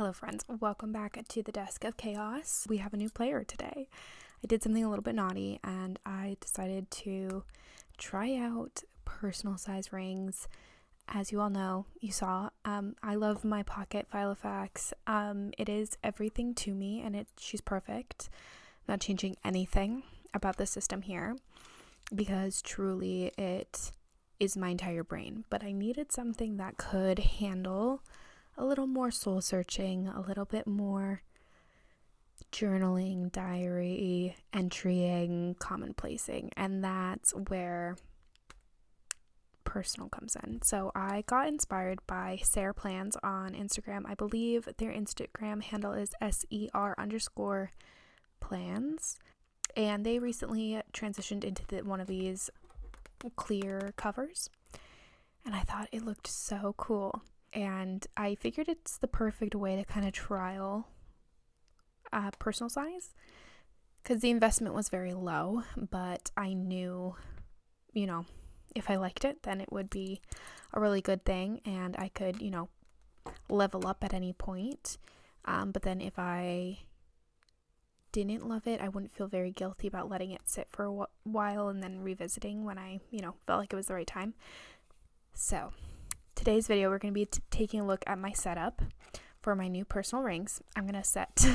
Hello friends, welcome back to the Desk of Chaos. We have a new player today. I did something a little bit naughty and I decided to try out personal size rings. As you all know, you saw, I love my pocket Filofax. It is everything to me and she's perfect. I'm not changing anything about the system here because truly it is my entire brain. But I needed something that could handle a little more soul searching, a little bit more journaling, diary entrying, commonplacing, and that's where personal comes in. So I got inspired by Sarah Plans on Instagram. I believe their Instagram handle is SER_plans, and they recently transitioned into one of these clear covers, and I thought it looked so cool. And I figured it's the perfect way to kind of trial personal size because the investment was very low, but I knew, if I liked it, then it would be a really good thing and I could, level up at any point. But then if I didn't love it, I wouldn't feel very guilty about letting it sit for a while and then revisiting when I, felt like it was the right time. So today's video, we're going to be taking a look at my setup for my new personal rings. I'm going to set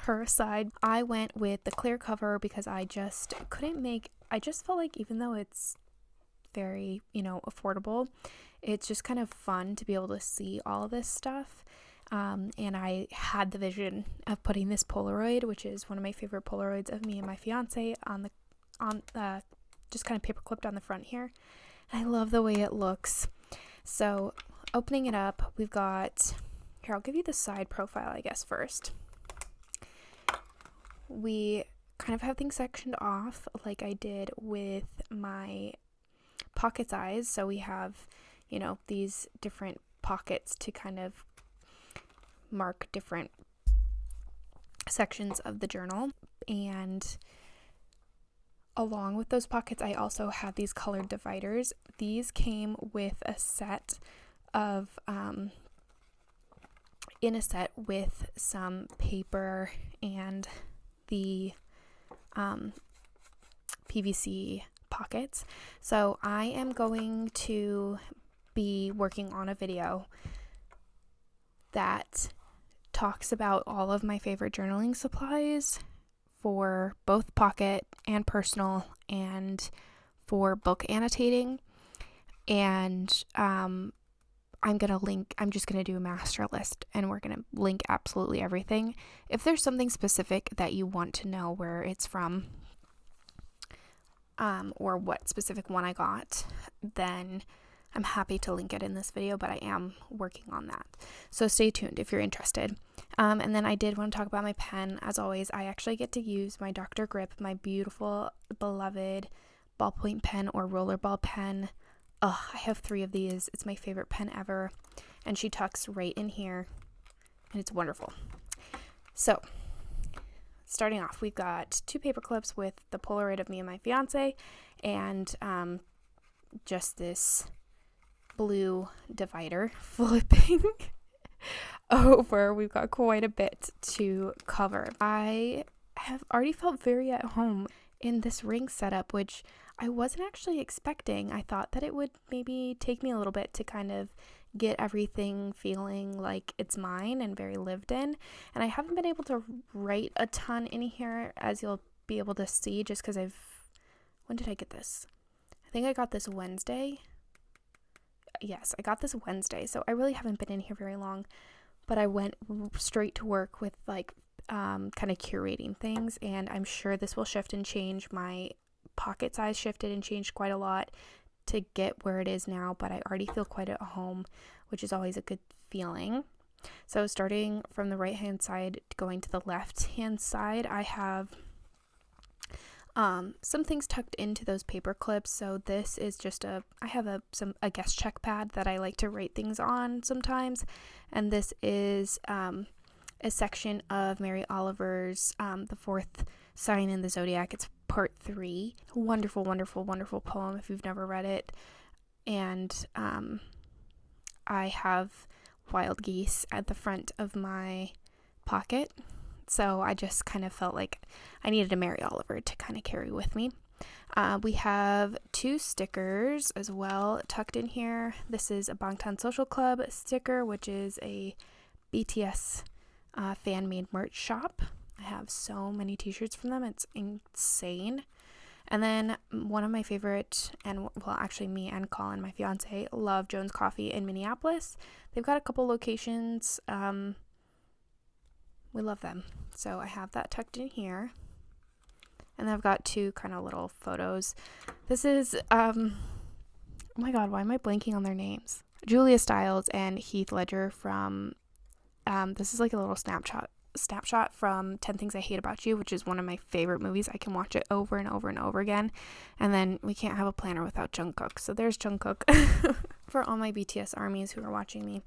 her aside. I went with the clear cover because I just felt like even though it's very, affordable, it's just kind of fun to be able to see all of this stuff. And I had the vision of putting this Polaroid, which is one of my favorite Polaroids of me and my fiance, on just kind of paper clipped on the front here. And I love the way it looks. So opening it up, we've got, here, I'll give you the side profile, I guess, first. We kind of have things sectioned off like I did with my pocket size. So we have, these different pockets to kind of mark different sections of the journal. And along with those pockets, I also have these colored dividers. These came with a set of, in a set with some paper and the PVC pockets. So I am going to be working on a video that talks about all of my favorite journaling supplies for both pocket and personal and for book annotating. And I'm just going to do a master list and we're going to link absolutely everything. If there's something specific that you want to know where it's from, or what specific one I got, then I'm happy to link it in this video, but I am working on that. So stay tuned if you're interested. And then I did want to talk about my pen. As always, I actually get to use my Dr. Grip, my beautiful, beloved ballpoint pen or rollerball pen. I have 3 of these. It's my favorite pen ever. And she tucks right in here. And it's wonderful. So, starting off, we've got 2 paper clips with the Polaroid of me and my fiance. And just this blue divider flipping over. We've got quite a bit to cover. I have already felt very at home in this ring setup, which I wasn't actually expecting. I thought that it would maybe take me a little bit to kind of get everything feeling like it's mine and very lived in. And I haven't been able to write a ton in here, as you'll be able to see, just because when did I get this? I think I got this Wednesday. Yes, I got this Wednesday, so I really haven't been in here very long, but I went straight to work with kind of curating things, and I'm sure this will shift and change. My pocket size shifted and changed quite a lot to get where it is now, but I already feel quite at home, which is always a good feeling. So starting from the right hand side going to the left hand side, I have some things tucked into those paper clips. So this is just I have a guest check pad that I like to write things on sometimes, and this is a section of Mary Oliver's The Fourth Sign in the Zodiac. It's part 3. Wonderful, wonderful, wonderful poem if you've never read it. And I have wild geese at the front of my pocket. So I just kind of felt like I needed a Mary Oliver to kind of carry with me. We have 2 stickers as well tucked in here. This is a Bangtan Social Club sticker, which is a BTS fan-made merch shop. I have so many t-shirts from them. It's insane. And then one of my favorite, and well, actually me and Colin, my fiance, love Jones Coffee in Minneapolis. They've got a couple locations. We love them. So I have that tucked in here. And then I've got 2 kind of little photos. This is, oh my God, why am I blanking on their names? Julia Stiles and Heath Ledger from, this is like a little snapshot from 10 Things I Hate About You, which is one of my favorite movies. I can watch it over and over and over again. And then we can't have a planner without Jungkook. So there's Jungkook for all my BTS armies who are watching me.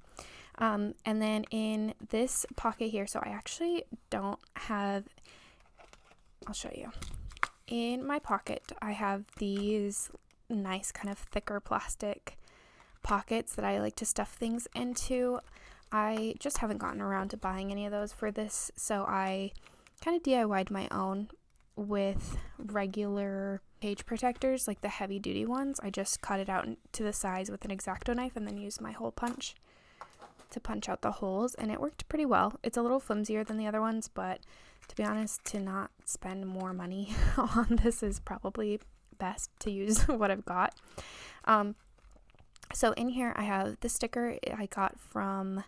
And then in this pocket here, so I actually don't have, I'll show you. In my pocket, I have these nice kind of thicker plastic pockets that I like to stuff things into. I just haven't gotten around to buying any of those for this, so I kind of DIY'd my own with regular page protectors, like the heavy duty ones. I just cut it out to the size with an X-Acto knife and then used my hole punch to punch out the holes, and it worked pretty well. It's a little flimsier than the other ones, but to be honest, to not spend more money on this is probably best to use what I've got. So in here I have the sticker I got from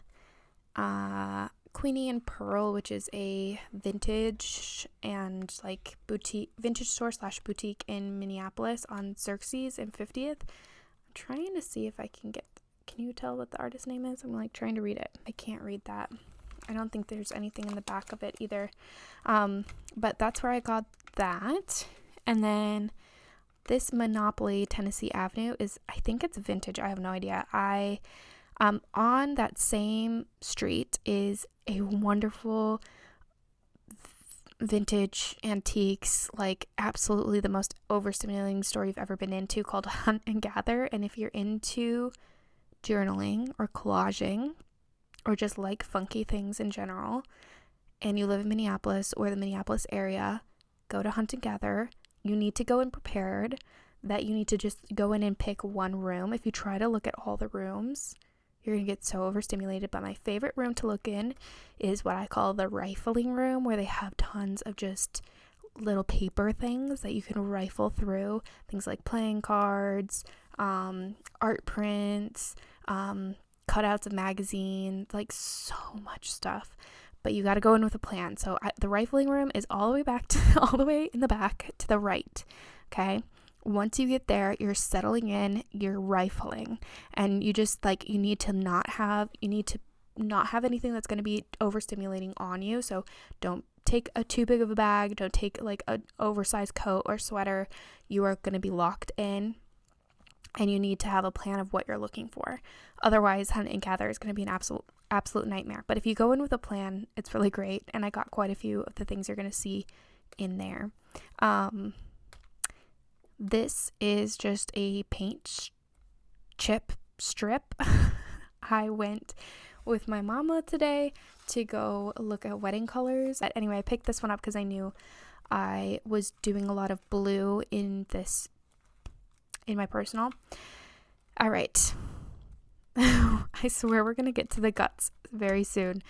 Queenie and Pearl, which is a vintage and like vintage store / boutique in Minneapolis on Xerxes and 50th. I'm trying to see if I can you tell what the artist name is? I'm like trying to read it. I can't read that. I don't think there's anything in the back of it either. But that's where I got that. And then this Monopoly Tennessee Avenue is, I think it's vintage. I have no idea. On that same street is a wonderful vintage antiques, like absolutely the most overstimulating store you've ever been into, called Hunt and Gather. And if you're into journaling or collaging or just like funky things in general, and you live in Minneapolis or the Minneapolis area, go to Hunt and Gather. You need to go in prepared that you need to just go in and pick one room. If you try to look at all the rooms, you're going to get so overstimulated. But my favorite room to look in is what I call the rifling room, where they have tons of just little paper things that you can rifle through. Things like playing cards, art prints, cutouts of magazines, like so much stuff. But you got to go in with a plan. So the rifling room is all the way in the back to the right. Okay. Once you get there, you're settling in, you're rifling, and you just you need to not have anything that's going to be overstimulating on you. So don't take a too big of a bag. Don't take like an oversized coat or sweater. You are going to be locked in, and you need to have a plan of what you're looking for. Otherwise, Hunt and Gather is going to be an absolute nightmare. But if you go in with a plan, it's really great. And I got quite a few of the things you're going to see in there. This is just a paint chip strip. I went with my mama today to go look at wedding colors. But anyway, I picked this one up because I knew I was doing a lot of blue in my personal. All right. I swear we're going to get to the guts very soon.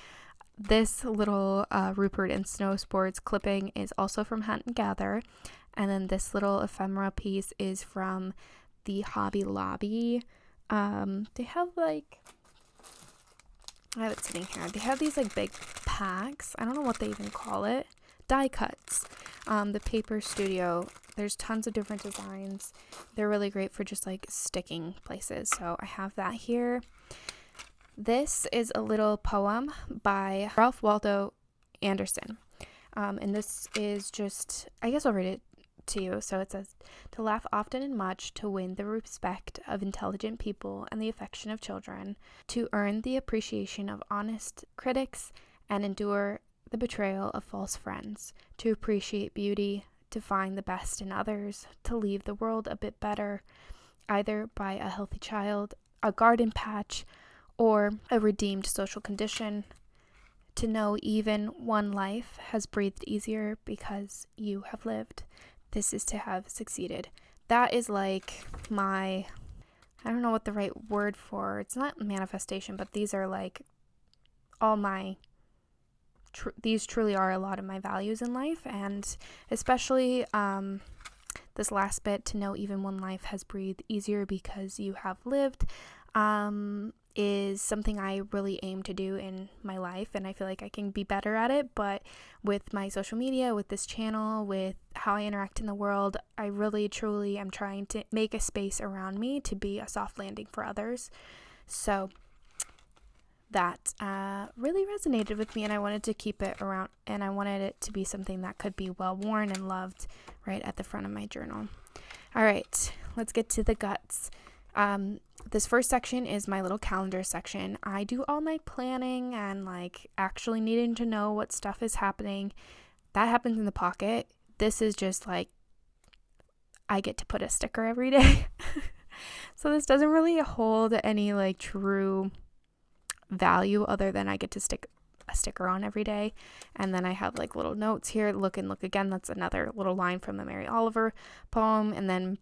This little Rupert and Snow Sports clipping is also from Hunt and Gather. And then this little ephemera piece is from the Hobby Lobby. They have I have it sitting here. They have these big packs. I don't know what they even call it. Die cuts. The Paper Studio. There's tons of different designs. They're really great for just sticking places. So I have that here. This is a little poem by Ralph Waldo Anderson. And this is just, I guess I'll read it to you. So it says, to laugh often and much, to win the respect of intelligent people and the affection of children, to earn the appreciation of honest critics and endure the betrayal of false friends, to appreciate beauty, to find the best in others, to leave the world a bit better, either by a healthy child, a garden patch, or a redeemed social condition. To know even one life has breathed easier because you have lived. This is to have succeeded. That is like my, I don't know what the right word for, it's not manifestation, but these are like all my, these truly are a lot of my values in life. And especially this last bit, to know even one life has breathed easier because you have lived, is something I really aim to do in my life, and I feel like I can be better at it. But with my social media, with this channel, with how I interact in the world, I really truly am trying to make a space around me to be a soft landing for others. So that really resonated with me, and I wanted to keep it around, and I wanted it to be something that could be well worn and loved right at the front of my journal. All right, let's get to the guts. This first section is my little calendar section. I do all my planning and like actually needing to know what stuff is happening. That happens in the pocket. This is just like I get to put a sticker every day. So this doesn't really hold any like true value other than I get to stick a sticker on every day. And then I have like little notes here. Look and look again. That's another little line from the Mary Oliver poem. And then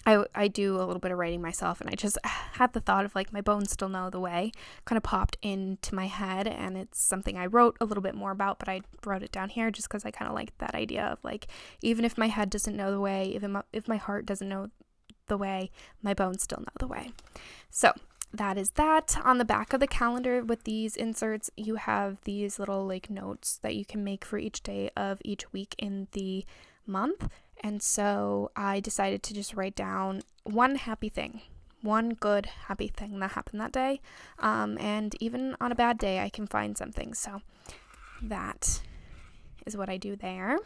I do a little bit of writing myself, and I just had the thought of like my bones still know the way kind of popped into my head, and it's something I wrote a little bit more about, but I wrote it down here just because I kind of liked that idea of like, even if my head doesn't know the way, if my heart doesn't know the way, my bones still know the way. So that is that. On the back of the calendar with these inserts, you have these little like notes that you can make for each day of each week in the month. And so I decided to just write down one happy thing, one good happy thing that happened that day. And even on a bad day, I can find something. So that is what I do there.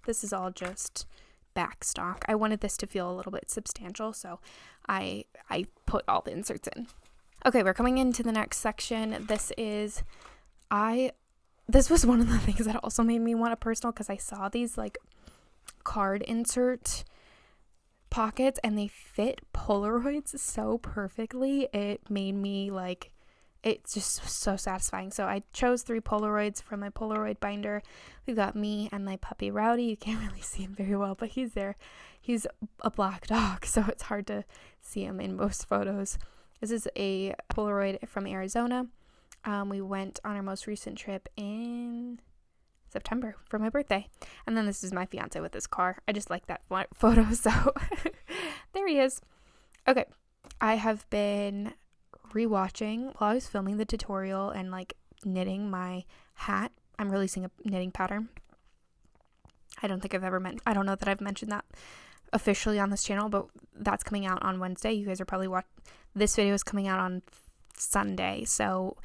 This is all just backstock. I wanted this to feel a little bit substantial, so I put all the inserts in. Okay, we're coming into the next section. This was one of the things that also made me want a personal, because I saw these like card insert pockets and they fit Polaroids so perfectly. It made me like, it's just so satisfying. So I chose 3 Polaroids from my Polaroid binder. We've got me and my puppy Rowdy. You can't really see him very well, but he's there. He's a black dog, so it's hard to see him in most photos. This is a Polaroid from Arizona. We went on our most recent trip in September for my birthday. And then this is my fiance with his car. I just like that photo, so there he is. Okay, I have been rewatching while I was filming the tutorial and like knitting my hat. I'm releasing a knitting pattern. I don't know that I've mentioned that officially on this channel, but that's coming out on Wednesday. You guys are probably this video is coming out on Sunday, so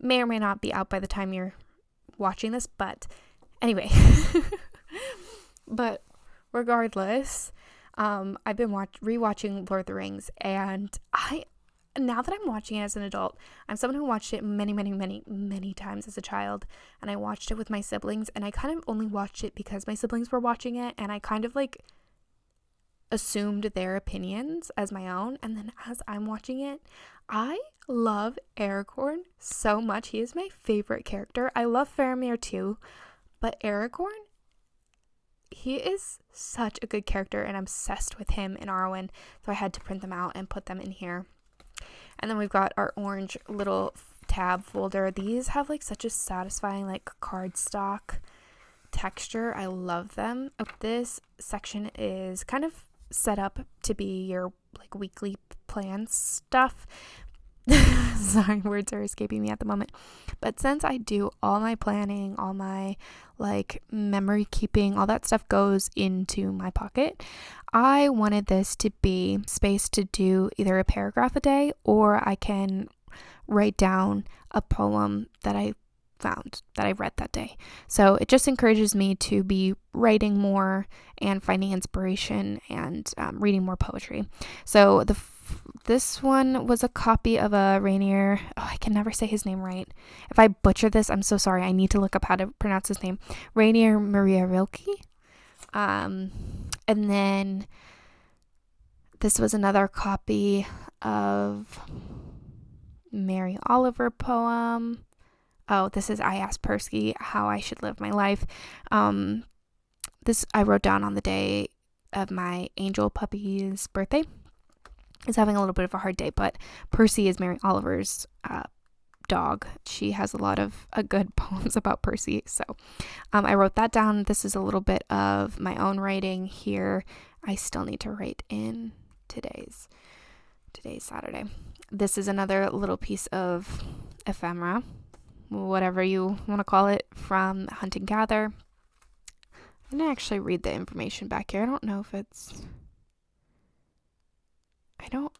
may or may not be out by the time you're watching this, but anyway. But regardless, I've been rewatching Lord of the Rings, and now that I'm watching it as an adult, I'm someone who watched it many, many, many, many times as a child, and I watched it with my siblings, and I kind of only watched it because my siblings were watching it, and I kind of like assumed their opinions as my own. And then as I'm watching it, I love Aragorn so much. He is my favorite character. I love Faramir too, but Aragorn, he is such a good character, and I'm obsessed with him and Arwen, so I had to print them out and put them in here. And then we've got our orange little tab folder. These have like such a satisfying like cardstock texture. I love them. This section is kind of set up to be your like weekly plan stuff. Sorry, words are escaping me at the moment. But since I do all my planning, all my like memory keeping, all that stuff goes into my pocket, I wanted this to be space to do either a paragraph a day, or I can write down a poem that I found that I read that day. So it just encourages me to be writing more and finding inspiration and reading more poetry. So this one was a copy of a Rainier. Oh, I can never say his name right. If I butcher this, I'm so sorry. I need to look up how to pronounce his name. Rainier Maria Rilke. And then this was another copy of Mary Oliver poem. Oh, this is I Asked Persky How I Should Live My Life. This I wrote down on the day of my angel puppy's birthday. Is having a little bit of a hard day, but Percy is Mary Oliver's dog. She has a lot of good poems about Percy, so I wrote that down. This is a little bit of my own writing here. I still need to write in today's Saturday. This is another little piece of ephemera, whatever you want to call it, from Hunt and Gather. I'm gonna actually read the information back here. I don't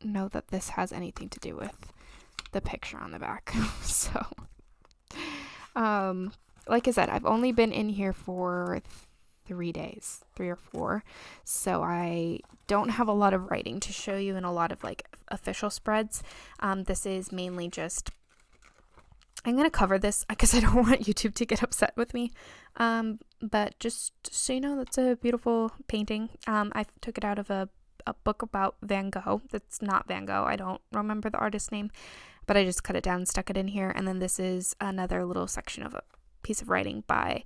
know that this has anything to do with the picture on the back. So, like I said, I've only been in here for 3 days, 3 or 4. So I don't have a lot of writing to show you and a lot of like official spreads. This is mainly just, I'm going to cover this because I don't want YouTube to get upset with me. But just so you know, that's a beautiful painting. I took it out of a book about Van Gogh. That's not Van Gogh. I don't remember the artist's name, but I just cut it down and stuck it in here. And then this is another little section of a piece of writing by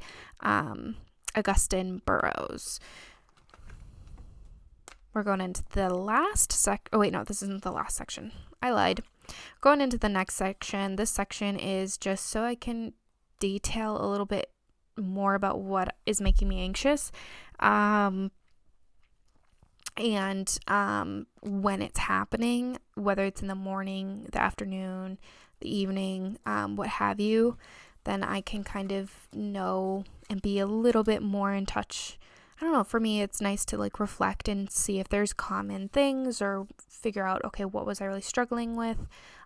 Augustine Burroughs. We're going into the last oh wait, no, this isn't the last section. I lied. Going into the next section. This section is just so I can detail a little bit more about what is making me anxious. And when it's happening, whether it's in the morning, the afternoon, the evening, what have you, then I can kind of know and be a little bit more in touch. I don't know, for me, it's nice to like reflect and see if there's common things or figure out, okay, what was I really struggling with?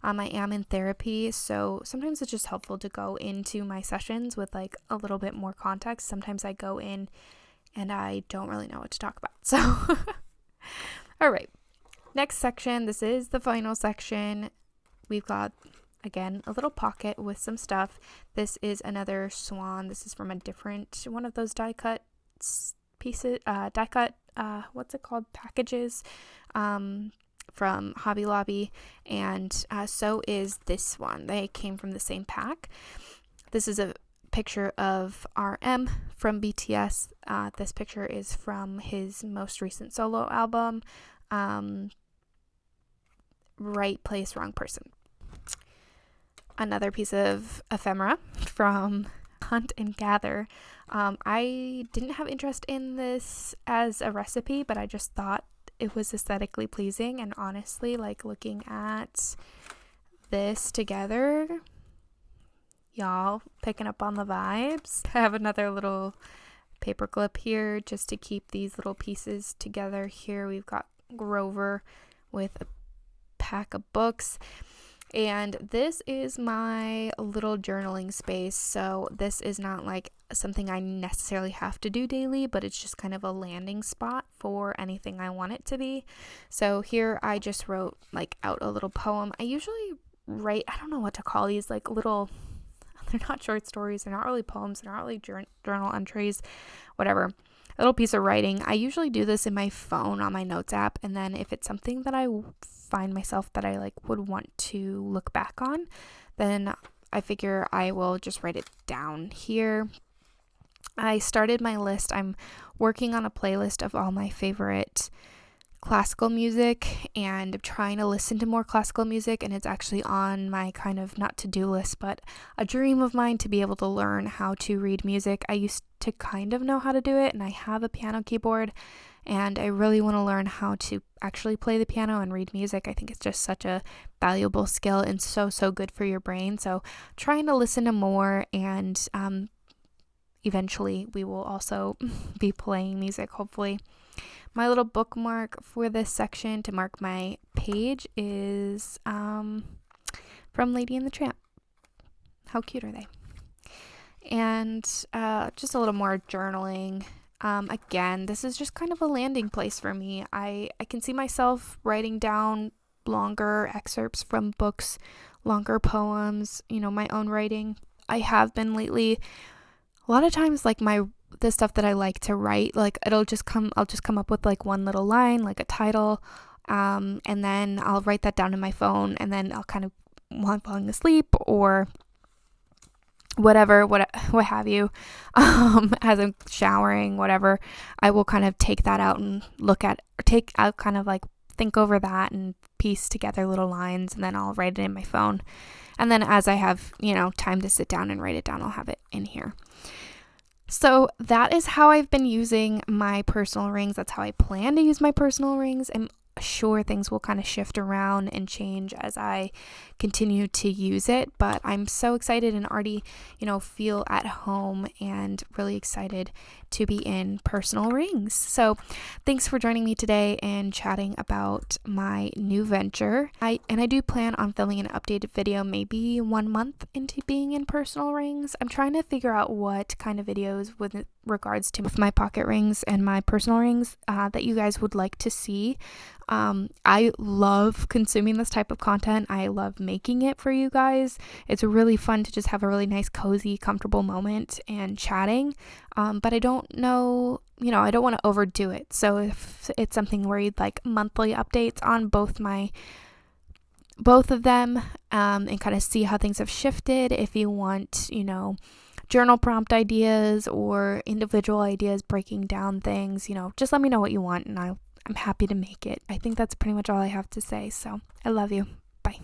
I am in therapy, so sometimes it's just helpful to go into my sessions with like a little bit more context. Sometimes I go in and I don't really know what to talk about. So, all right, next section. This is the final section. We've got, again, a little pocket with some stuff. This is another swan. This is from a different one of those die cut pieces, what's it called, packages, from Hobby Lobby, and so is this one. They came from the same pack. This is a picture of RM from BTS. This picture is from his most recent solo album, Right Place, Wrong Person. Another piece of ephemera from Hunt and Gather. I didn't have interest in this as a recipe, but I just thought it was aesthetically pleasing, and honestly, like looking at this together, y'all picking up on the vibes. I have another little paper clip here just to keep these little pieces together. Here we've got Grover with a pack of books. And this is my little journaling space. So this is not like something I necessarily have to do daily, but it's just kind of a landing spot for anything I want it to be. So here I just wrote like out a little poem. I usually write, I don't know what to call these, like little, they're not short stories, they're not really poems, they're not really journal entries, whatever. A little piece of writing. I usually do this in my phone on my notes app, and then if it's something that I find myself that I like would want to look back on, then I figure I will just write it down here. I started my list. I'm working on a playlist of all my favorite classical music, and I'm trying to listen to more classical music, and it's actually on my kind of not to-do list, but a dream of mine to be able to learn how to read music. I used to kind of know how to do it, and I have a piano keyboard, and I really want to learn how to actually play the piano and read music. I think it's just such a valuable skill and so good for your brain. So trying to listen to more, and eventually we will also be playing music, hopefully. My little bookmark for this section to mark my page is from Lady and the Tramp. How cute are they? And just a little more journaling. Again, this is just kind of a landing place for me. I can see myself writing down longer excerpts from books, longer poems, my own writing. I have been lately, a lot of times, like the stuff that I like to write, like I'll just come up with like one little line, like a title, and then I'll write that down in my phone, and then I'll kind of while I'm falling asleep or whatever, what have you, as I'm showering, whatever, I will kind of take that out and kind of like think over that and piece together little lines, and then I'll write it in my phone. And then as I have, time to sit down and write it down, I'll have it in here. So that is how I've been using my personal rings. That's how I plan to use my personal rings. I'm sure things will kind of shift around and change as I continue to use it, but I'm so excited and already, feel at home and really excited to be in personal rings. So thanks for joining me today and chatting about my new venture. I do plan on filming an updated video maybe 1 month into being in personal rings. I'm trying to figure out what kind of videos with regards to my pocket rings and my personal rings that you guys would like to see. I love consuming this type of content. I love making it for you guys. It's really fun to just have a really nice, cozy, comfortable moment and chatting. But I don't know, I don't want to overdo it. So if it's something where you'd like monthly updates on both of them, and kind of see how things have shifted. If you want, journal prompt ideas or individual ideas, breaking down things, just let me know what you want and I'm happy to make it. I think that's pretty much all I have to say. So I love you. Bye.